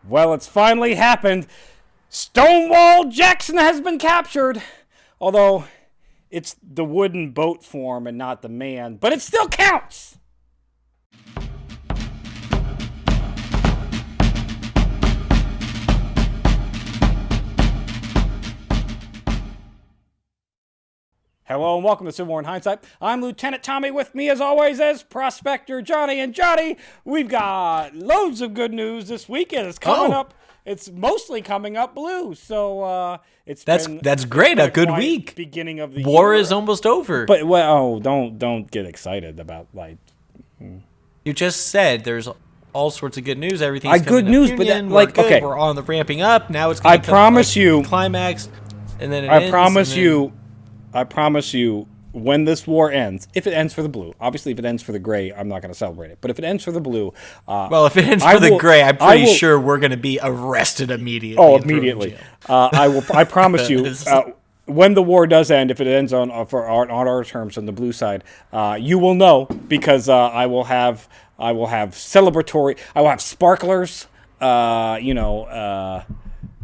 Well, it's finally happened. Stonewall Jackson has been captured. Although it's the wooden boat form and not the man. But it still counts. Hello and welcome to Civil War in Hindsight. I'm Lieutenant Tommy. With me, as always, as Prospector Johnny. And Johnny, we've got loads of good news this weekend. It's coming up. It's mostly coming up blue. So that's great. A good week. Beginning of the war year. Is almost over. But don't get excited about You just said there's all sorts of good news. Everything's good news, but okay, we're on the ramping up now. It's going I promise you climax, and then I promise you, when this war ends, if it ends for the blue, obviously if it ends for the gray, I'm not going to celebrate it. But if it ends for the blue, if it ends for the gray, I'm pretty sure we're going to be arrested immediately. Oh, immediately! I promise you, when the war does end, if it ends on our terms on the blue side, you will know because I will have celebratory. I will have sparklers.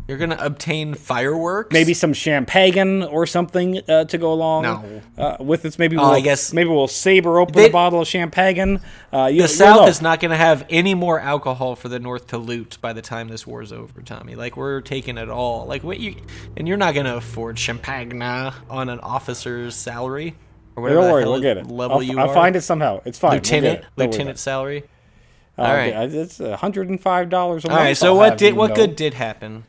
You're going to obtain fireworks? Maybe some champagne or something to go along with this. Maybe we'll saber open a bottle of champagne. The South is not going to have any more alcohol for the North to loot by the time this war's over, Tommy. Like, we're taking it all. Like, and you're not going to afford champagne on an officer's salary or whatever. Don't worry, we'll get it. I'll find it somehow. It's fine. Lieutenant salary. All right, it's $105 a month. All right, so what good did happen?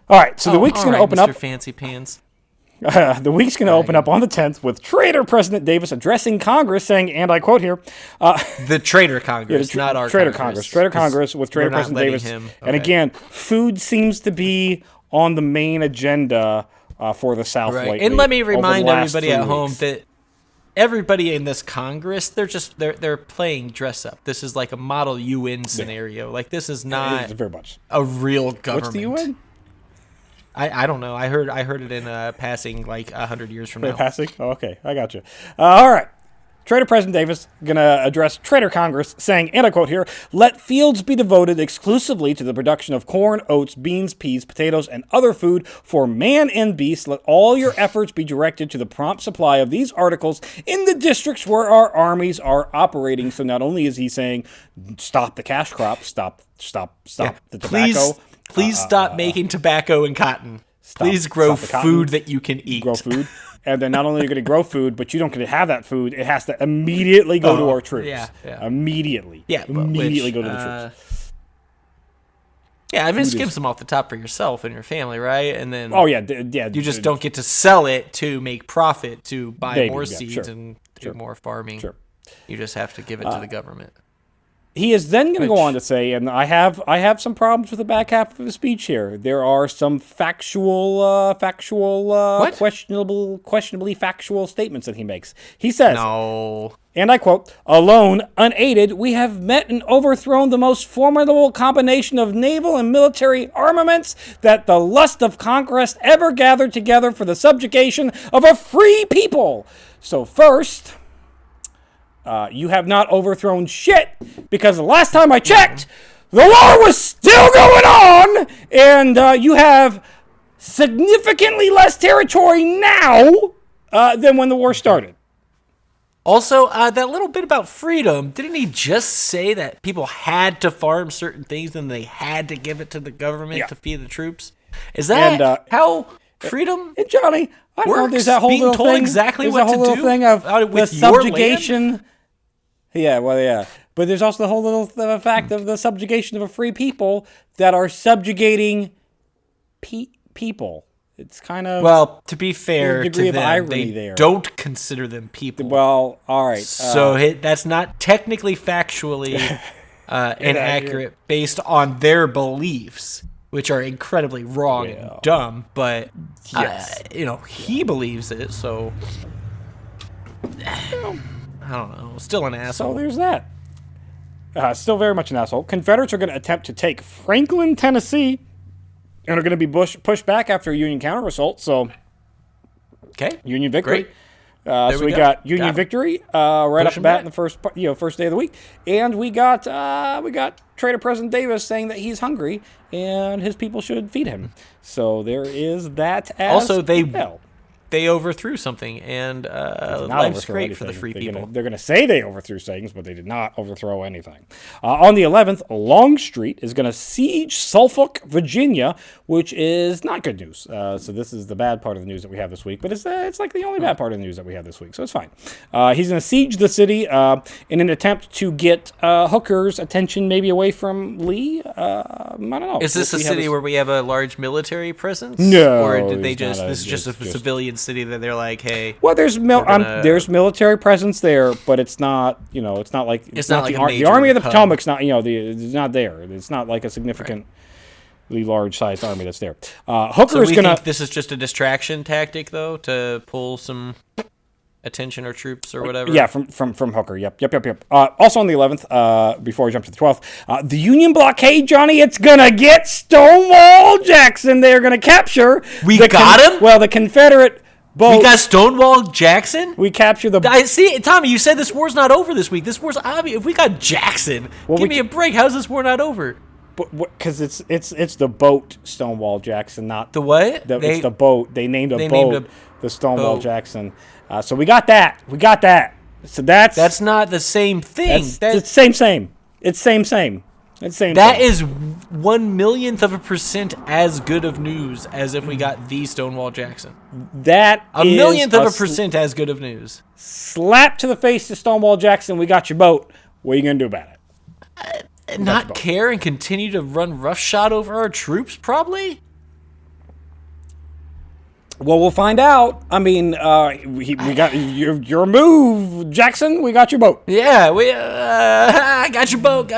All right, so the week's going to open up. Mr. Fancy Pants. The week's going to open up on the 10th with Traitor President Davis addressing Congress, saying, and I quote here, the Traitor Congress, not our Traitor Congress. Traitor Congress with Traitor President Davis. And again, food seems to be on the main agenda for the South lately. And let me remind everybody at home that everybody in this Congress, they're playing dress up. This is like a model UN scenario. Like, this is not very much a real government. What's the UN? I don't know. I heard it in passing like 100 years from now. Passing? Oh, okay, I got you. All right. Traitor President Davis going to address Traitor Congress, saying, and I quote here, "Let fields be devoted exclusively to the production of corn, oats, beans, peas, potatoes, and other food for man and beast. Let all your efforts be directed to the prompt supply of these articles in the districts where our armies are operating." So not only is he saying, stop the cash crop, stop the tobacco. Please stop making tobacco and cotton. Please grow food that you can eat. Grow food. And then not only are you going to grow food, but you don't get to have that food. It has to immediately go to our troops. Yeah. Immediately. Yeah. Immediately go to the troops. Yeah, I mean, skims them off the top for yourself and your family, right? And then you just don't get to sell it to make profit, to buy more seeds and do more farming. Sure. You just have to give it to the government. He is then going to go on to say, and I have some problems with the back half of the speech here. There are some questionably factual statements that he makes. He says, "No," and I quote, "Alone, unaided, we have met and overthrown the most formidable combination of naval and military armaments that the lust of conquest ever gathered together for the subjugation of a free people. So first, you have not overthrown shit, because the last time I checked, the war was still going on, and you have significantly less territory now than when the war started." Also, that little bit about freedom, didn't he just say that people had to farm certain things and they had to give it to the government to feed the troops? Is that how freedom and Johnny, I don't know, there's that whole being little told thing, exactly what to do thing of with the subjugation. But there's also the whole little fact of the subjugation of a free people that are subjugating people. It's kind of... Well, to be fair degree to them, of irony they there. don't consider them people. Well, all right. So that's not technically factually inaccurate based on their beliefs, which are incredibly wrong and dumb, but he believes it, so... I don't know. Still an asshole. So there's that. Still very much an asshole. Confederates are going to attempt to take Franklin, Tennessee, and are going to be pushed back after a Union counter-assault. So, okay, Union victory. So we got Union victory right off the bat in the first day of the week, and we got Trader President Davis saying that he's hungry and his people should feed him. So there is that. Also, they overthrew something, and life's great for the free people. They're going to say they overthrew things, but they did not overthrow anything. On the 11th, Longstreet is going to siege Suffolk, Virginia, which is not good news. So this is the bad part of the news that we have this week, but it's like the only bad part of the news that we have this week, so it's fine. He's going to siege the city in an attempt to get Hooker's attention maybe away from Lee. I don't know. Is this a city where we have a large military presence? No. Or did they this is just a civilian city that they're like, hey. Well, there's military presence there, but it's not, it's not like the Army of the Potomac's not, it's not there. It's not like a significantly large sized army that's there. Hooker is gonna. Think this is just a distraction tactic, though, to pull some attention or troops or whatever. Yeah, from Hooker. Yep. Also on the 11th, before we jump to the 12th, the Union blockade, Johnny, it's gonna get Stonewall Jackson. They're gonna capture. We got him. Well, the Confederate. Boat. We got Stonewall Jackson? We capture the... See, Tommy, you said this war's not over this week. This war's obvious. If we got Jackson, give me a break. How's this war not over? Because it's the boat Stonewall Jackson, not... The what? It's the boat. They named a boat the Stonewall Jackson. So we got that. So that's not the same thing. It's same. It's same. That is 1/1,000,000% as good of news as if we got the Stonewall Jackson. That is 1,000,000% as good of news. Slap to the face to Stonewall Jackson. We got your boat. What are you gonna do about it? Not care and continue to run roughshod over our troops, probably. Well, we'll find out. I mean, we got your move, Jackson. We got your boat. Yeah, I got your boat.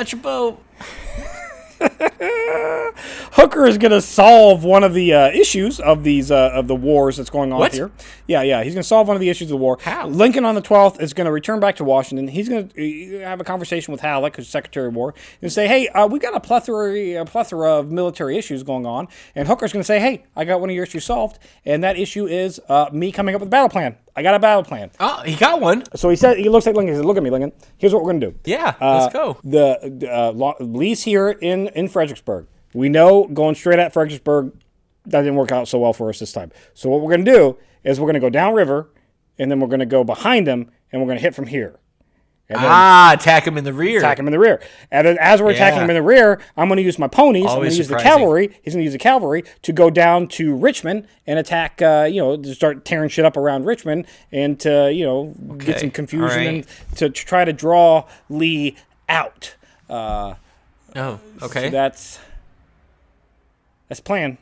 Hooker is going to solve one of the issues of these of the wars that's going on here. Yeah. He's going to solve one of the issues of the war. How? Lincoln on the 12th is going to return back to Washington. He's going to have a conversation with Halleck, who's Secretary of War, and say, "Hey, we got a plethora of military issues going on." And Hooker's going to say, "Hey, I got one of your issues solved, and that issue is me coming up with a battle plan. I got a battle plan." Oh, he got one. So he looks at Lincoln. He said, "Look at me, Lincoln. Here's what we're going to do. Yeah, let's go. Lee's here in Fredericksburg. We know going straight at Fredericksburg, that didn't work out so well for us this time. So what we're going to do is we're going to go downriver, and then we're going to go behind them, and we're going to hit from here. And then attack him in the rear. And then as we're attacking him in the rear, I'm going to use my ponies. I'm going to use the cavalry. He's going to use the cavalry to go down to Richmond and attack, to start tearing shit up around Richmond and to, get some confusion and to try to draw Lee out. Okay. So that's plan.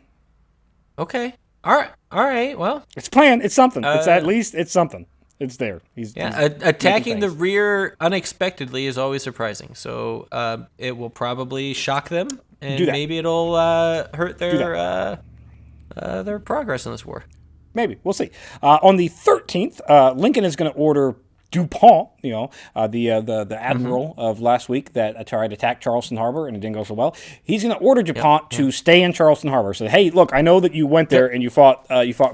Okay. All right. Well, it's plan. It's something. It's something. It's there. He's attacking the rear unexpectedly is always surprising. So it will probably shock them, and maybe it'll hurt their progress in this war. Maybe. We'll see. On the 13th, Lincoln is going to order DuPont, the admiral of last week that tried to attack Charleston Harbor and it didn't go so well. He's going to order DuPont to stay in Charleston Harbor. So, hey, look, I know that you went there and you fought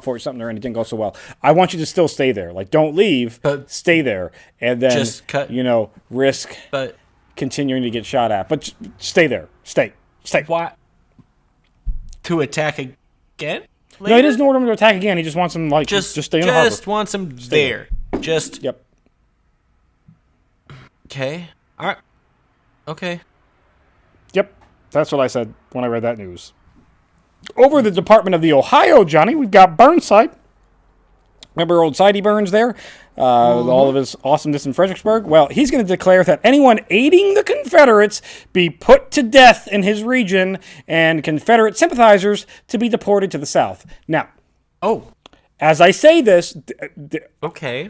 Fort Sumter and it didn't go so well. I want you to still stay there. Like, don't leave, but stay there, and then risk continuing to get shot at. But stay there. Stay. Why? To attack again? Later? No, he doesn't order him to attack again. He just wants him just stay in the harbor. Just wants him there. Yep. Okay. All right. Okay. Yep. That's what I said when I read that news. Over the Department of the Ohio, Johnny, we've got Burnside. Remember old Sidey Burns there? With all of his awesomeness in Fredericksburg? Well, he's going to declare that anyone aiding the Confederates be put to death in his region and Confederate sympathizers to be deported to the South. Now, as I say this,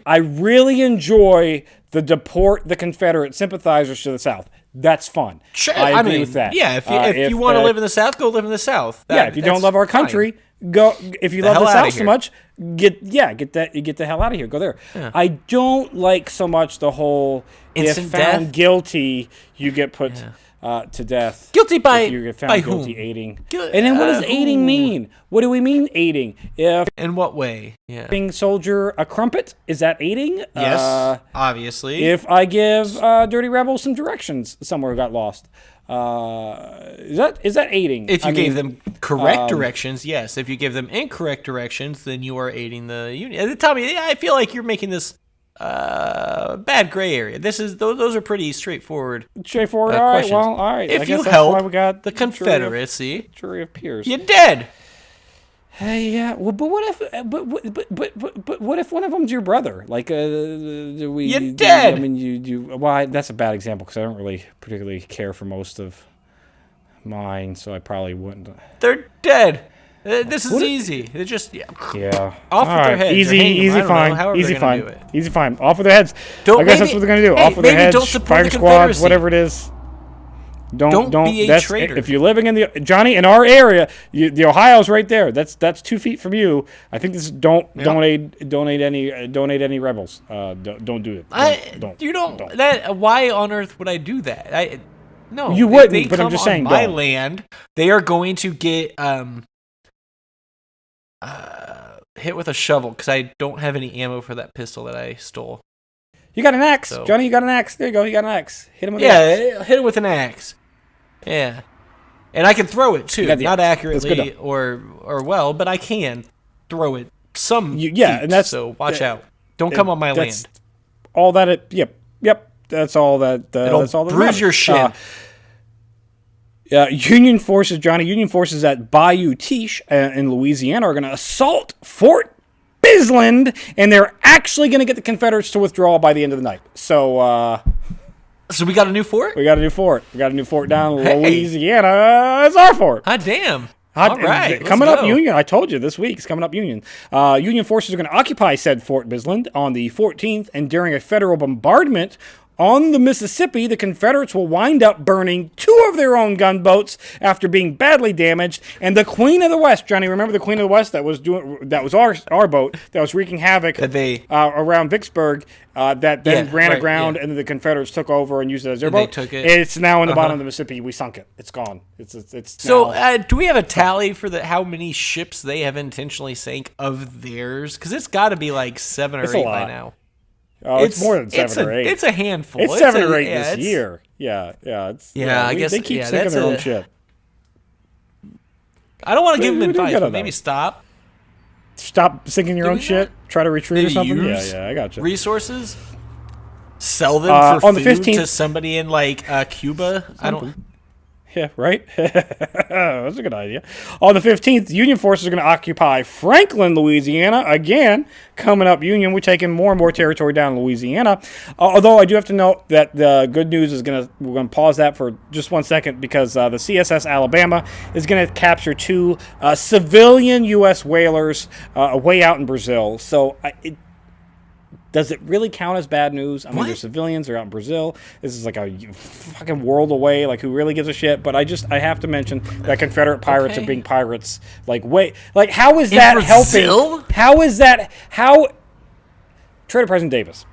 I really enjoy the deport the Confederate sympathizers to the South. That's fun. Sure, I agree with that. Yeah, if you want to live in the South, go live in the South. If you don't love our country, go. If you love the South so much, get the hell out of here. Go there. Yeah. I don't like so much the whole instant if found death? Guilty, you get put. to death. Guilty by if you get found by guilty whom? aiding. And then what does aiding mean? What do we mean aiding? If In what way? Yeah. giving soldier a crumpet, is that aiding? Yes, obviously. If I give Dirty Rebel some directions somewhere who got lost, is that aiding? If you gave them correct directions, yes. If you give them incorrect directions, then you are aiding the Union. Tell me, I feel like you're making this bad gray area. Those are pretty straightfortort. Straightforward. All right. Questions. Well, all right. If I you guess that's why we help got the Confederacy, jury of peers. you're dead. Hey, yeah. Well, but what if? But what if one of them's your brother? Like, do we? You're dead. I mean, you. Well, that's a bad example because I don't really particularly care for most of mine, so I probably wouldn't. They're dead. This is easy. They're just off with their heads. Easy, fine. Easy, fine. Off with their heads. I guess that's what they're gonna do. Off with their heads. Don't support Firing the squads, Confederacy. whatever it is. Don't be a traitor. If you're living in Johnny in our area, the Ohio's right there. That's 2 feet from you. I think this donate any rebels. Don't do it. Don't. Why on earth would I do that? No, you wouldn't. But I'm just saying, my land, they are going to get hit with a shovel because I don't have any ammo for that pistol that I stole. You got an axe, Johnny. You got an axe. There you go. You got an axe. Hit him with an axe. Hit him with an axe. Yeah, and I can throw it too, not accurately or well, but I can throw it feet, and that's so watch out. Don't come on my land. All that. Yep. That's all that. That's all that bruise matters. Your shin. Union forces, Johnny. Union forces at Bayou Teche in Louisiana are going to assault Fort Bisland, and they're actually going to get the Confederates to withdraw by the end of the night. So we got a new fort? We got a new fort. We got a new fort down in Louisiana. It's our fort. Hot damn. All right. Coming up Union. I told you this week. It's coming up Union. Union forces are going to occupy said Fort Bisland on the 14th, and during a federal bombardment on the Mississippi, the Confederates will wind up burning 2 of their own gunboats after being badly damaged. And the Queen of the West, Johnny, remember the Queen of the West that was our boat that was wreaking havoc around Vicksburg, that then ran aground, and then the Confederates took over and used it as their boat. They took it. It's now in the bottom of the Mississippi. We sunk it. It's gone. So do we have a tally for how many ships they have intentionally sank of theirs? Because it's got to be like 7 or 8 by now. Oh, it's more than 7 or 8. It's a handful. It's 7 or 8 this year. Yeah. I guess they keep sinking their own shit. I don't want to give them advice, but maybe stop. Stop sinking your own shit. Try to retreat or something. Yeah, I got you. Resources. Sell them for on the food 15th, to somebody in like Cuba. I don't. Yeah, right? That's a good idea. On the 15th, Union forces are going to occupy Franklin, Louisiana. Again, coming up Union, we're taking more and more territory down in Louisiana. Although I do have to note that the good news is we're going to pause that for just 1 second because the CSS Alabama is going to capture 2 civilian U.S. whalers way out in Brazil. So does it really count as bad news? I mean, they're civilians. They're out in Brazil. This is like a fucking world away. Like, who really gives a shit? But I have to mention that Confederate pirates are being pirates. How is that helping? Trader President Davis,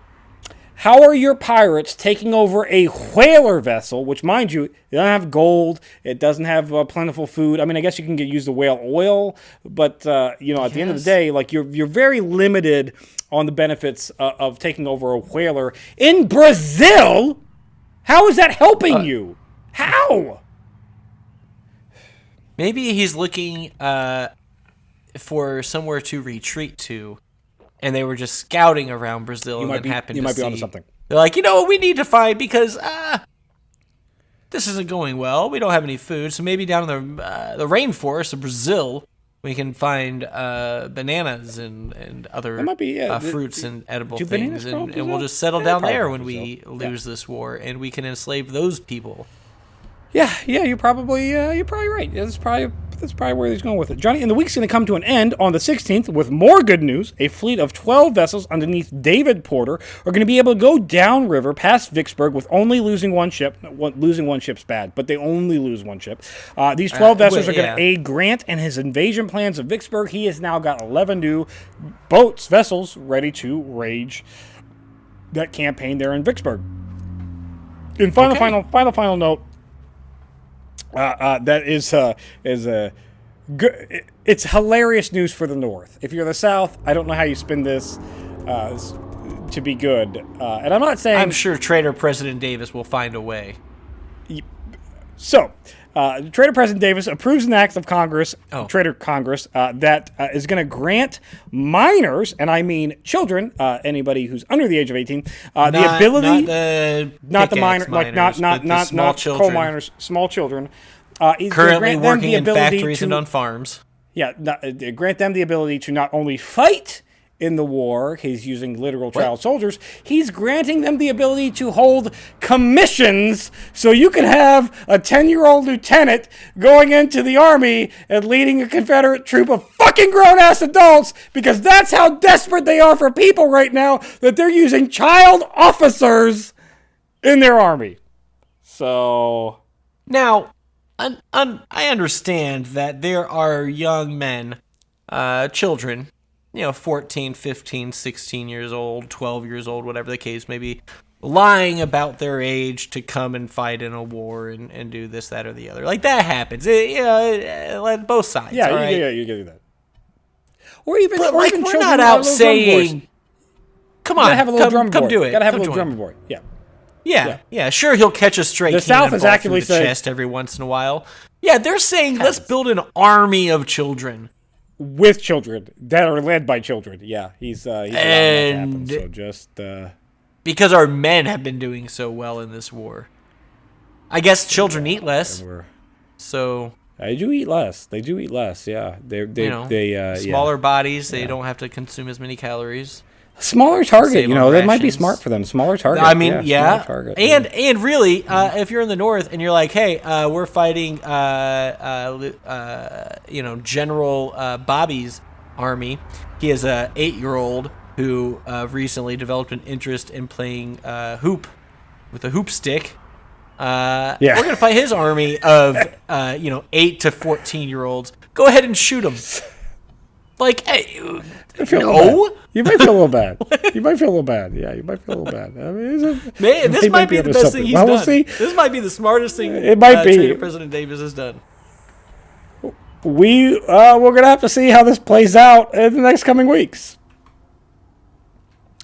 how are your pirates taking over a whaler vessel, which, mind you, it doesn't have gold, it doesn't have plentiful food. I mean, I guess you can use the whale oil, but at the end of the day, like you're very limited on the benefits of taking over a whaler in Brazil. How is that helping you? How? Maybe he's looking for somewhere to retreat to, and they were just scouting around Brazil and then happened to see. You might be onto something. They're like, what we need to find because this isn't going well. We don't have any food, so maybe down in the rainforest of Brazil we can find bananas and other fruits and edible things, and we'll just settle down there when we lose this war, and we can enslave those people. Yeah, you're probably right. That's probably where he's going with it. Johnny, and the week's going to come to an end on the 16th with more good news. A fleet of 12 vessels underneath David Porter are going to be able to go downriver past Vicksburg with only losing one ship. Losing one ship's bad, but they only lose one ship. These 12 vessels are going to aid Grant and his invasion plans of Vicksburg. He has now got 11 new vessels ready to rage that campaign there in Vicksburg. And final note. That is a good. It's hilarious news for the North. If you're the South, I don't know how you spin this to be good. And I'm not saying I'm sure Traitor President Davis will find a way. So, Traitor President Davis approves an act of Congress, Traitor Congress, that is going to grant minors, and I mean children, anybody who's under the age of 18, the ability, not the minor, like not coal miners, small children, currently working in factories and on farms. Yeah, grant them the ability to not only fight in the war, he's using literal child soldiers, he's granting them the ability to hold commissions, so you can have a 10-year-old lieutenant going into the army and leading a Confederate troop of fucking grown-ass adults, because that's how desperate they are for people right now, that they're using child officers in their army. So... Now, I understand that there are young men, children, 14, 15, 16 years old, 12 years old, whatever the case may be, lying about their age to come and fight in a war and do this, that, or the other. Like, that happens. Both sides. Yeah, all right? you can do that. Or even, but, we're not out saying, come on, have a little drum come do it. Gotta have a little drummer boy. Yeah. Sure, he'll catch a stray South is cannonball through the saying, chest every once in a while. Yeah, they're saying, let's build an army of children. With children that are led by children, yeah, he's allowing that to happen. So just because our men have been doing so well in this war, I guess children eat less. So they do eat less. Yeah, they smaller bodies. They don't have to consume as many calories. Smaller target, that might be smart for them. Smaller target. I mean, target, and really, if you're in the North and you're like, hey, we're fighting, General Bobby's army. He is a 8-year-old who recently developed an interest in playing hoop with a hoop stick. We're gonna fight his army of 8 to 14-year-olds. Go ahead and shoot them. Like, hey, no. You might feel a little bad. Yeah, you might feel a little bad. I mean, this might be the best thing he's done. We'll see. This might be the smartest thing it might be. President Davis has done. We're gonna have to see how this plays out in the next coming weeks.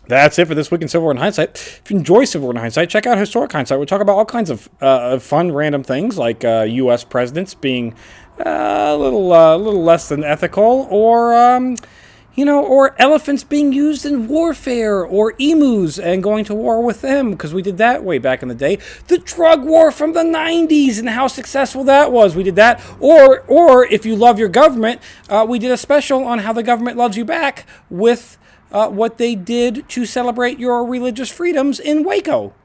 That's it for this week in Civil War in Hindsight. If you enjoy Civil War in Hindsight, check out Historic Hindsight. We talk about all kinds of fun, random things like U.S. presidents being a little less than ethical, or elephants being used in warfare, or emus and going to war with them, because we did that way back in the day. The drug war from the 90s and how successful that was. We did that. Or if you love your government, we did a special on how the government loves you back with what they did to celebrate your religious freedoms in Waco.